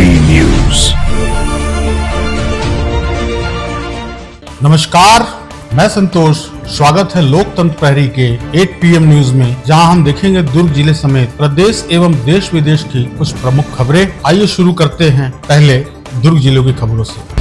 HP news. नमस्कार, मैं संतोष। स्वागत है लोकतंत्र प्रहरी के 8 PM न्यूज में, जहां हम देखेंगे दुर्ग जिले समेत प्रदेश एवं देश विदेश की कुछ प्रमुख खबरें। आइए शुरू करते हैं पहले दुर्ग जिले की खबरों से।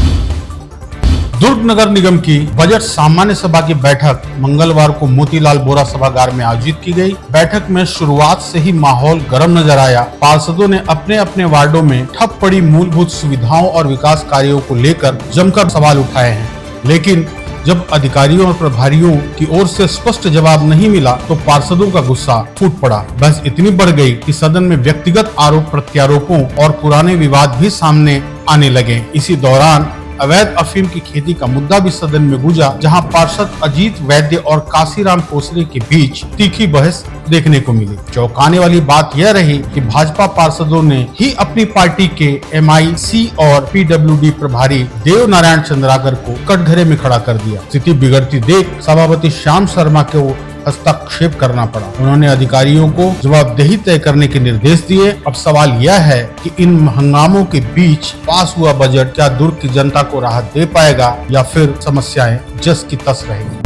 दुर्ग नगर निगम की बजट सामान्य सभा की बैठक मंगलवार को मोतीलाल बोरा सभागार में आयोजित की गई। बैठक में शुरुआत से ही माहौल गर्म नजर आया। पार्षदों ने अपने अपने वार्डों में ठप पड़ी मूलभूत सुविधाओं और विकास कार्यों को लेकर जमकर सवाल उठाए हैं, लेकिन जब अधिकारियों और प्रभारियों की ओर से स्पष्ट जवाब नहीं मिला तो पार्षदों का गुस्सा फूट पड़ा। बस इतनी बढ़ गई कि सदन में व्यक्तिगत आरोप प्रत्यारोपों और पुराने विवाद भी सामने आने लगे। इसी दौरान अवैध अफीम की खेती का मुद्दा भी सदन में गूंजा, जहां पार्षद अजीत वैद्य और काशीराम कोसरे के बीच तीखी बहस देखने को मिली। चौंकाने वाली बात यह रही कि भाजपा पार्षदों ने ही अपनी पार्टी के MIC और PWD प्रभारी देव नारायण चंद्राकर को कटघरे में खड़ा कर दिया। स्थिति बिगड़ती देख सभापति श्याम शर्मा को हस्तक्षेप करना पड़ा। उन्होंने अधिकारियों को जवाबदेही तय करने के निर्देश दिए। अब सवाल यह है कि इन हंगामों के बीच पास हुआ बजट क्या दुर्ग की जनता को राहत दे पाएगा या फिर समस्याएं जस की तस रहेंगी।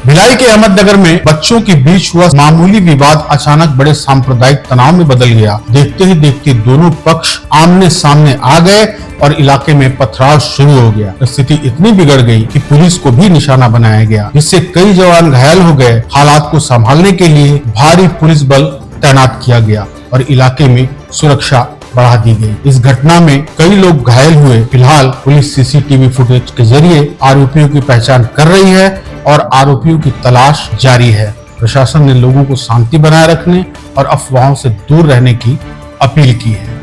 भिलाई के अहमदनगर में बच्चों के बीच हुआ मामूली विवाद अचानक बड़े सांप्रदायिक तनाव में बदल गया। देखते ही देखते दोनों पक्ष आमने सामने आ गए और इलाके में पथराव शुरू हो गया। स्थिति इतनी बिगड़ गई कि पुलिस को भी निशाना बनाया गया, जिससे कई जवान घायल हो गए। हालात को संभालने के लिए भारी पुलिस बल तैनात किया गया और इलाके में सुरक्षा बढ़ा दी गई। इस घटना में कई लोग घायल हुए। फिलहाल पुलिस CCTV फुटेज के जरिए आरोपियों की पहचान कर रही है और आरोपियों की तलाश जारी है। प्रशासन ने लोगों को शांति बनाए रखने और अफवाहों से दूर रहने की अपील की है।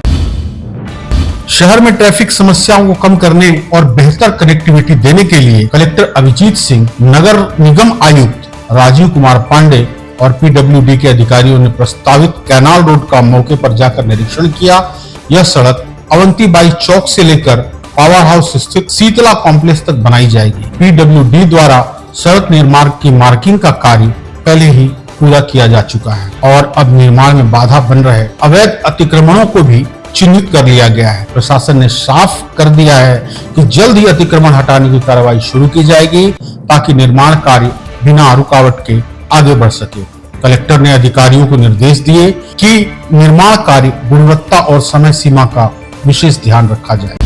शहर में ट्रैफिक समस्याओं को कम करने और बेहतर कनेक्टिविटी देने के लिए कलेक्टर अभिजीत सिंह, नगर निगम आयुक्त राजीव कुमार पांडे और PWD के अधिकारियों ने प्रस्तावित कैनाल रोड का मौके पर जाकर निरीक्षण किया। यह सड़क अवंतीबाई चौक से लेकर पावर हाउस स्थित शीतला कॉम्प्लेक्स तक बनाई जाएगी। PWD द्वारा सड़क निर्माण की मार्किंग का कार्य पहले ही पूरा किया जा चुका है और अब निर्माण में बाधा बन रहे अवैध अतिक्रमणों को भी चिन्हित कर लिया गया है। प्रशासन ने साफ कर दिया है कि जल्द ही अतिक्रमण हटाने की कार्रवाई शुरू की जाएगी ताकि निर्माण कार्य बिना रुकावट के आगे बढ़ सके। कलेक्टर ने अधिकारियों को निर्देश दिए कि निर्माण कार्य गुणवत्ता और समय सीमा का विशेष ध्यान रखा जाए।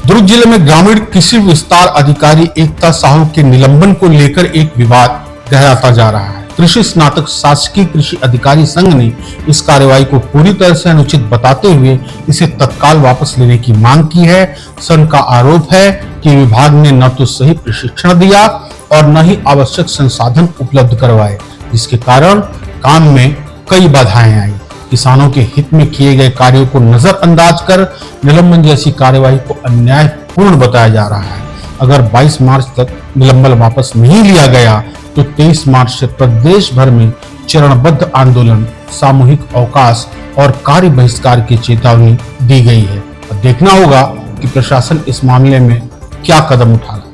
दुर्ग जिले में ग्रामीण कृषि विस्तार अधिकारी एकता साहू के निलंबन को लेकर एक विवाद गहराता जा रहा है। कृषि स्नातक शासकीय कृषि अधिकारी संघ ने इस कार्रवाई को पूरी तरह से अनुचित बताते हुए इसे तत्काल वापस लेने की मांग की है। संघ का आरोप है कि विभाग ने न तो सही प्रशिक्षण दिया और न ही आवश्यक संसाधन उपलब्ध करवाए, जिसके कारण काम में कई बाधाएं आई। किसानों के हित में किए गए कार्यों को नजरअंदाज कर निलंबन जैसी कार्यवाही को अन्यायपूर्ण बताया जा रहा है। अगर 22 मार्च तक निलंबन वापस नहीं लिया गया तो 23 मार्च से प्रदेश भर में चरणबद्ध आंदोलन, सामूहिक अवकाश और कार्य बहिष्कार की चेतावनी दी गई है। अब देखना होगा कि प्रशासन इस मामले में क्या कदम उठा रहा है।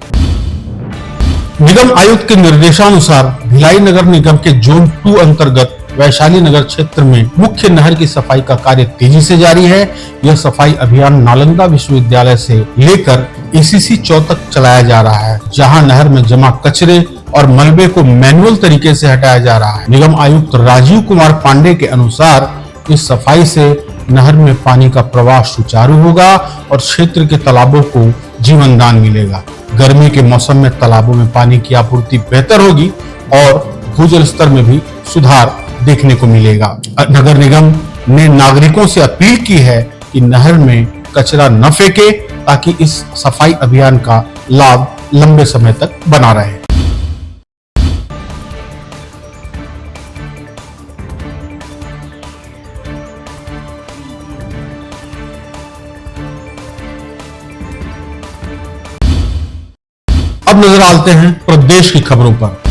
निगम आयुक्त के निर्देशानुसार भिलाई नगर निगम के जोन 2 अंतर्गत वैशाली नगर क्षेत्र में मुख्य नहर की सफाई का कार्य तेजी से जारी है। यह सफाई अभियान नालंदा विश्वविद्यालय से लेकर ACC चौक तक चलाया जा रहा है, जहां नहर में जमा कचरे और मलबे को मैनुअल तरीके से हटाया जा रहा है। निगम आयुक्त राजीव कुमार पांडे के अनुसार इस सफाई से नहर में पानी का प्रवाह सुचारू होगा और क्षेत्र के तालाबों को जीवनदान मिलेगा। गर्मी के मौसम में तालाबों में पानी की आपूर्ति बेहतर होगी और भूजल स्तर में भी सुधार देखने को मिलेगा। नगर निगम ने नागरिकों से अपील की है कि नहर में कचरा न फेंके ताकि इस सफाई अभियान का लाभ लंबे समय तक बना रहे। अब नजर डालते हैं प्रदेश की खबरों पर।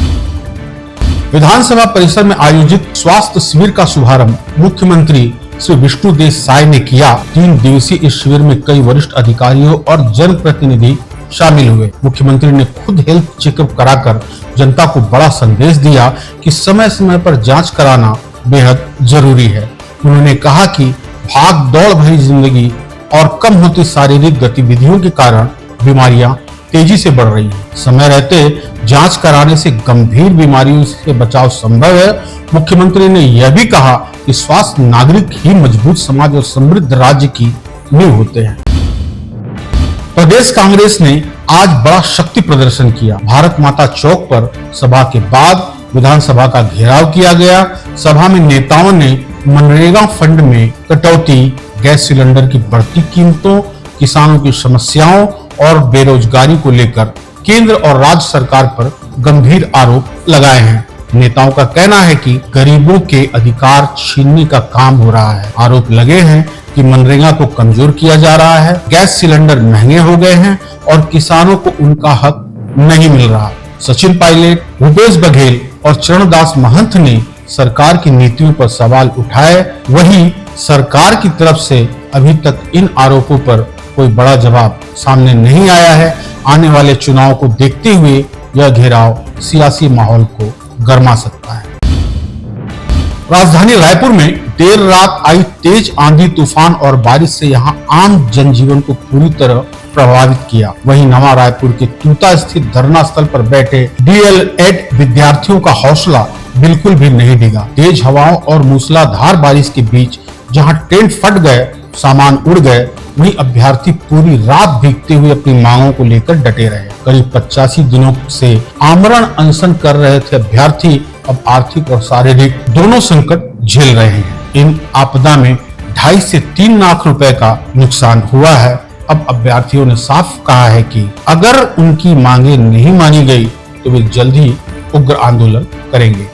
विधानसभा परिसर में आयोजित स्वास्थ्य शिविर का शुभारंभ मुख्यमंत्री श्री विष्णुदेव साय ने किया। 3 दिवसीय इस शिविर में कई वरिष्ठ अधिकारियों और जनप्रतिनिधि शामिल हुए। मुख्यमंत्री ने खुद हेल्थ चेकअप कराकर जनता को बड़ा संदेश दिया कि समय समय पर जांच कराना बेहद जरूरी है। उन्होंने कहा कि भाग दौड़ भरी जिंदगी और कम होती शारीरिक गतिविधियों के कारण बीमारियां तेजी से बढ़ रही हैं। समय रहते जांच कराने से गंभीर बीमारियों से बचाव संभव है। मुख्यमंत्री ने यह भी कहा कि स्वास्थ्य नागरिक ही मजबूत समाज और समृद्ध राज्य की नींव होते हैं। प्रदेश कांग्रेस ने आज बड़ा शक्ति प्रदर्शन किया। भारत माता चौक पर सभा के बाद विधानसभा का घेराव किया गया। सभा में नेताओं ने मनरेगा फंड में कटौती, गैस सिलेंडर की बढ़ती कीमतों, किसानों की समस्याओं और बेरोजगारी को लेकर केंद्र और राज्य सरकार पर गंभीर आरोप लगाए हैं। नेताओं का कहना है कि गरीबों के अधिकार छीनने का काम हो रहा है। आरोप लगे हैं कि मनरेगा को कमजोर किया जा रहा है, गैस सिलेंडर महंगे हो गए हैं और किसानों को उनका हक नहीं मिल रहा। सचिन पायलट, भूपेश बघेल और चरणदास महंत ने सरकार की नीतियों पर सवाल उठाए। वहीं सरकार की तरफ से अभी तक इन आरोपों पर कोई बड़ा जवाब सामने नहीं आया है। आने वाले चुनाव को देखते हुए यह घेराव सियासी माहौल को गरमा सकता है। राजधानी रायपुर में देर रात आई तेज आंधी तूफान और बारिश से यहां आम जनजीवन को पूरी तरह प्रभावित किया। वहीं नवा रायपुर के तूता स्थित धरना स्थल पर बैठे डीएलएड विद्यार्थियों का हौसला बिल्कुल भी नहीं डिगा। तेज हवाओं और मूसलाधार बारिश के बीच जहां टेंट फट गए, सामान उड़ गए, वहीं अभ्यर्थी पूरी रात भीगते हुए अपनी मांगों को लेकर डटे रहे। करीब 85 दिनों से आमरण अनशन कर रहे थे अभ्यर्थी अब आर्थिक और शारीरिक दोनों संकट झेल रहे हैं। इन आपदा में 2.5 से 3 लाख रुपए का नुकसान हुआ है। अब अभ्यर्थियों ने साफ कहा है कि अगर उनकी मांगे नहीं मानी गई तो वे जल्द ही उग्र आंदोलन करेंगे।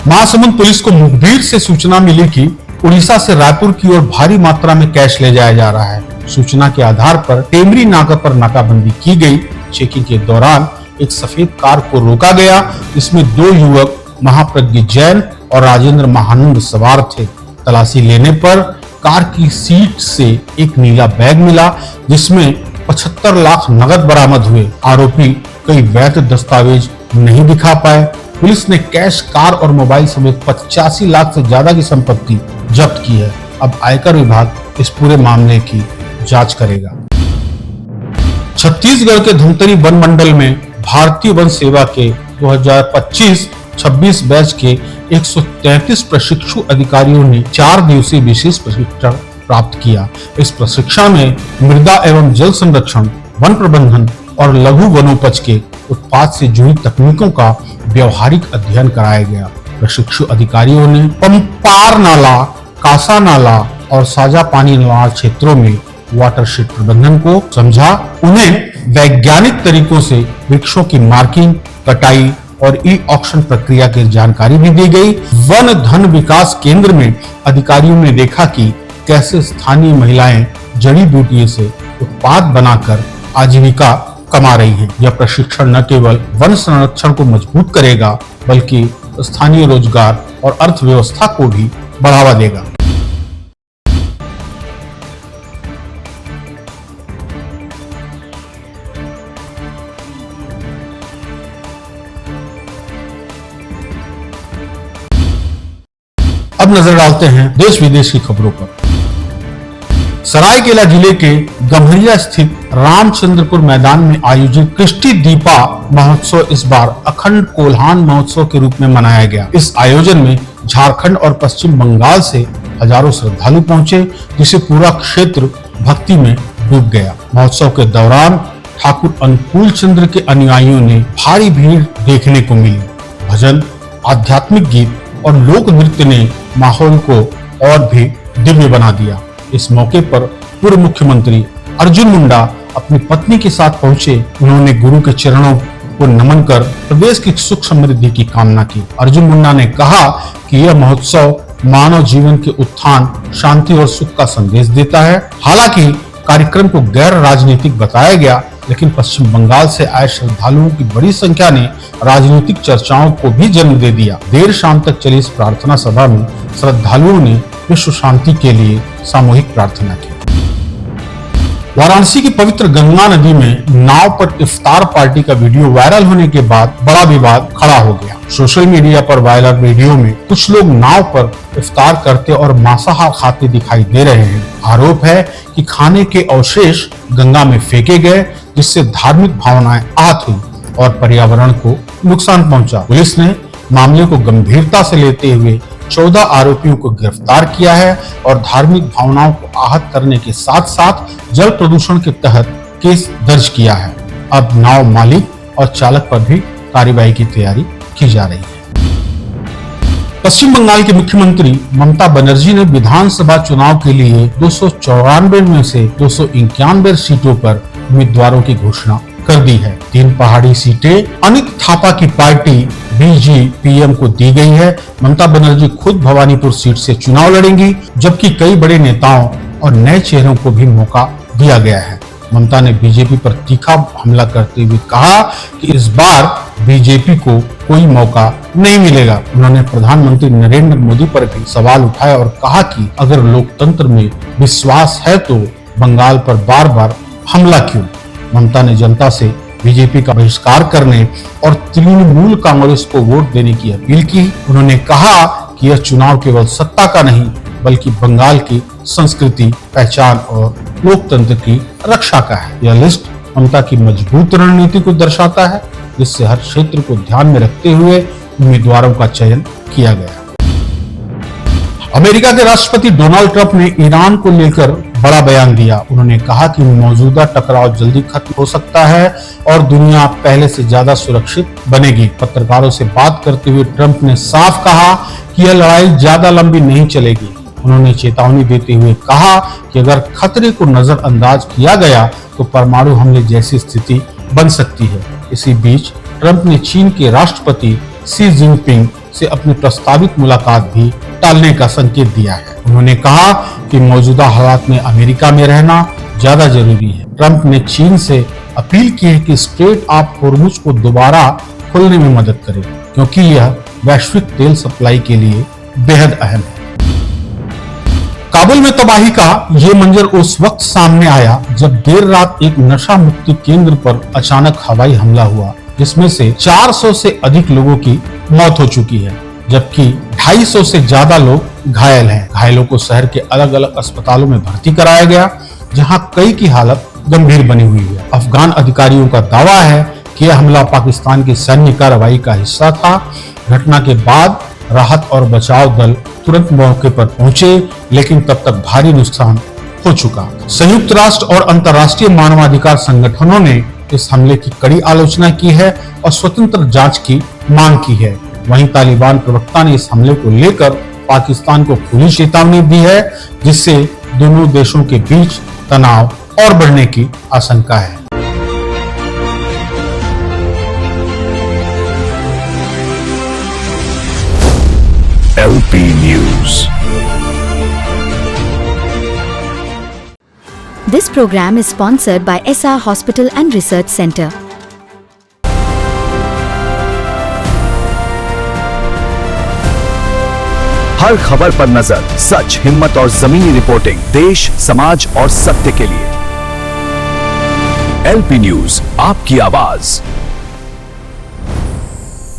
महासमुंद पुलिस को मुखबिर से सूचना मिली कि उड़ीसा से रायपुर की ओर भारी मात्रा में कैश ले जाया जा रहा है। सूचना के आधार पर टेमरी नाका पर नाकाबंदी की गई। चेकिंग के दौरान एक सफेद कार को रोका गया, जिसमें 2 युवक महाप्रज्ञ जैन और राजेंद्र महानंद सवार थे। तलाशी लेने पर कार की सीट से एक नीला बैग मिला, जिसमें 75 लाख नगद बरामद हुए। आरोपी कई वैध दस्तावेज नहीं दिखा पाए। पुलिस ने कैश, कार और मोबाइल समेत 85 लाख से ज्यादा की संपत्ति जब्त की है। अब आयकर विभाग इस पूरे मामले की जांच करेगा। छत्तीसगढ़ के धमतरी वन मंडल में भारतीय वन सेवा के 2025-26 बैच के 133 प्रशिक्षु अधिकारियों ने 4 दिवसीय विशेष प्रशिक्षण प्राप्त किया। इस प्रशिक्षण में मृदा एवं जल संरक्षण, वन प्रबंधन और लघु वनोपज के उत्पाद से जुड़ी तकनीकों का व्यवहारिक अध्ययन कराया गया। प्रशिक्षु अधिकारियों ने पंपार नाला, कासा नाला और साजा पानी नाला क्षेत्रों में वाटरशेड प्रबंधन को समझा। उन्हें वैज्ञानिक तरीकों से वृक्षों की मार्किंग, कटाई और ई ऑक्शन प्रक्रिया की जानकारी भी दी गई। वन धन विकास केंद्र में अधिकारियों ने देखा कि कैसे स्थानीय महिलाएं जड़ी बूटियों से उत्पाद बनाकर आजीविका कमा रही हैं। यह प्रशिक्षण न केवल वन संरक्षण को मजबूत करेगा, बल्कि स्थानीय रोजगार और अर्थव्यवस्था को भी बढ़ावा देगा। अब नजर डालते हैं देश विदेश की खबरों पर। सरायकेला जिले के गम्हरिया स्थित रामचंद्रपुर मैदान में आयोजित कृष्टि दीपा महोत्सव इस बार अखंड कोल्हान महोत्सव के रूप में मनाया गया। इस आयोजन में झारखंड और पश्चिम बंगाल से हजारों श्रद्धालु पहुंचे, जिसे पूरा क्षेत्र भक्ति में डूब गया। महोत्सव के दौरान ठाकुर अनुकूल चंद्र के अनुयायियों ने भारी भीड़ देखने को मिली। भजन, आध्यात्मिक गीत और लोक नृत्य ने माहौल को और भी दिव्य बना दिया। इस मौके पर पूर्व मुख्यमंत्री अर्जुन मुंडा अपनी पत्नी के साथ पहुंचे। उन्होंने गुरु के चरणों को नमन कर प्रदेश की सुख समृद्धि की कामना की। अर्जुन मुंडा ने कहा कि यह महोत्सव मानव जीवन के उत्थान, शांति और सुख का संदेश देता है। हालांकि कार्यक्रम को गैर राजनीतिक बताया गया, लेकिन पश्चिम बंगाल से आए श्रद्धालुओं की बड़ी संख्या ने राजनीतिक चर्चाओं को भी जन्म दे दिया। देर शाम तक चली इस प्रार्थना सभा में श्रद्धालुओं ने विश्व शांति के लिए सामूहिक प्रार्थना की। वाराणसी की पवित्र गंगा नदी में नाव पर इफ्तार पार्टी का वीडियो वायरल होने के बाद बड़ा विवाद खड़ा हो गया। सोशल मीडिया पर वायरल वीडियो में कुछ लोग नाव पर इफ्तार करते और मांसाहार खाते दिखाई दे रहे हैं। आरोप है कि खाने के अवशेष गंगा में फेंके गए, जिससे धार्मिक भावनाएं आहत हुई और पर्यावरण को नुकसान पहुंचा। पुलिस ने मामले को गंभीरता से लेते हुए 14 आरोपियों को गिरफ्तार किया है और धार्मिक भावनाओं को आहत करने के साथ साथ जल प्रदूषण के तहत केस दर्ज किया है। अब नाव मालिक और चालक पर भी कार्रवाई की तैयारी की जा रही है। पश्चिम बंगाल की मुख्यमंत्री ममता बनर्जी ने विधानसभा चुनाव के लिए 294 में से 291 सीटों पर उम्मीदवारों की घोषणा कर दी है। 3 पहाड़ी सीटें अनित थापा की पार्टी बीजेपीएम को दी गई है। ममता बनर्जी खुद भवानीपुर सीट से चुनाव लड़ेंगी, जबकि कई बड़े नेताओं और नए चेहरों को भी मौका दिया गया है। ममता ने बीजेपी पर तीखा हमला करते हुए कहा कि इस बार बीजेपी को कोई मौका नहीं मिलेगा। उन्होंने प्रधानमंत्री नरेंद्र मोदी पर भी सवाल उठाया और कहा कि अगर लोकतंत्र में विश्वास है तो बंगाल पर बार बार हमला क्यों। ममता ने जनता से बीजेपी का बहिष्कार करने और तृणमूल कांग्रेस को वोट देने की अपील की। उन्होंने कहा कि यह चुनाव केवल सत्ता का नहीं बल्कि बंगाल की संस्कृति, पहचान और लोकतंत्र की रक्षा का है। यह लिस्ट ममता की मजबूत रणनीति को दर्शाता है, जिससे हर क्षेत्र को ध्यान में रखते हुए उम्मीदवारों का चयन किया गया। अमेरिका के राष्ट्रपति डोनाल्ड ट्रंप ने ईरान को लेकर बड़ा बयान दिया। उन्होंने कहा कि मौजूदा टकराव जल्दी खत्म हो सकता है और दुनिया पहले से ज्यादा सुरक्षित बनेगी। पत्रकारों से बात करते हुए ट्रंप ने साफ कहा कि यह लड़ाई ज्यादा लंबी नहीं चलेगी। उन्होंने चेतावनी देते हुए कहा कि अगर खतरे को नजरअंदाज किया गया तो परमाणु हमले जैसी स्थिति बन सकती है। इसी बीच ट्रंप ने चीन के राष्ट्रपति शी जिनपिंग से अपनी प्रस्तावित मुलाकात भी टालने का संकेत दिया है। उन्होंने कहा कि मौजूदा हालात में अमेरिका में रहना ज्यादा जरूरी है। ट्रंप ने चीन से अपील की है कि स्ट्रेट ऑफ हॉर्मुज को दोबारा खोलने में मदद करे, क्योंकि यह वैश्विक तेल सप्लाई के लिए बेहद अहम है। काबुल में तबाही का ये मंजर उस वक्त सामने आया जब देर रात एक नशा मुक्ति केंद्र पर अचानक हवाई हमला हुआ, जिसमें से 400 से अधिक लोगों की मौत हो चुकी है, जबकि 250 से ज्यादा लोग घायल हैं। घायलों को शहर के अलग अलग अस्पतालों में भर्ती कराया गया, जहां कई की हालत गंभीर बनी हुई है। अफगान अधिकारियों का दावा है कि यह हमला पाकिस्तान की सैन्य कार्रवाई का हिस्सा था। घटना के बाद राहत और बचाव दल तुरंत मौके पर पहुंचे, लेकिन तब तक भारी नुकसान हो चुका। संयुक्त राष्ट्र और अंतर्राष्ट्रीय मानवाधिकार संगठनों ने इस हमले की कड़ी आलोचना की है और स्वतंत्र जांच की मांग की है। वहीं तालिबान प्रवक्ता ने इस हमले को लेकर पाकिस्तान को खुली चेतावनी दी है, जिससे दोनों देशों के बीच तनाव और बढ़ने की आशंका है। LP News. This program is sponsored by SR Hospital and Research Center. हर खबर पर नजर, सच, हिम्मत और जमीनी रिपोर्टिंग, देश, समाज और सत्य के लिए। LP न्यूज, आपकी आवाज।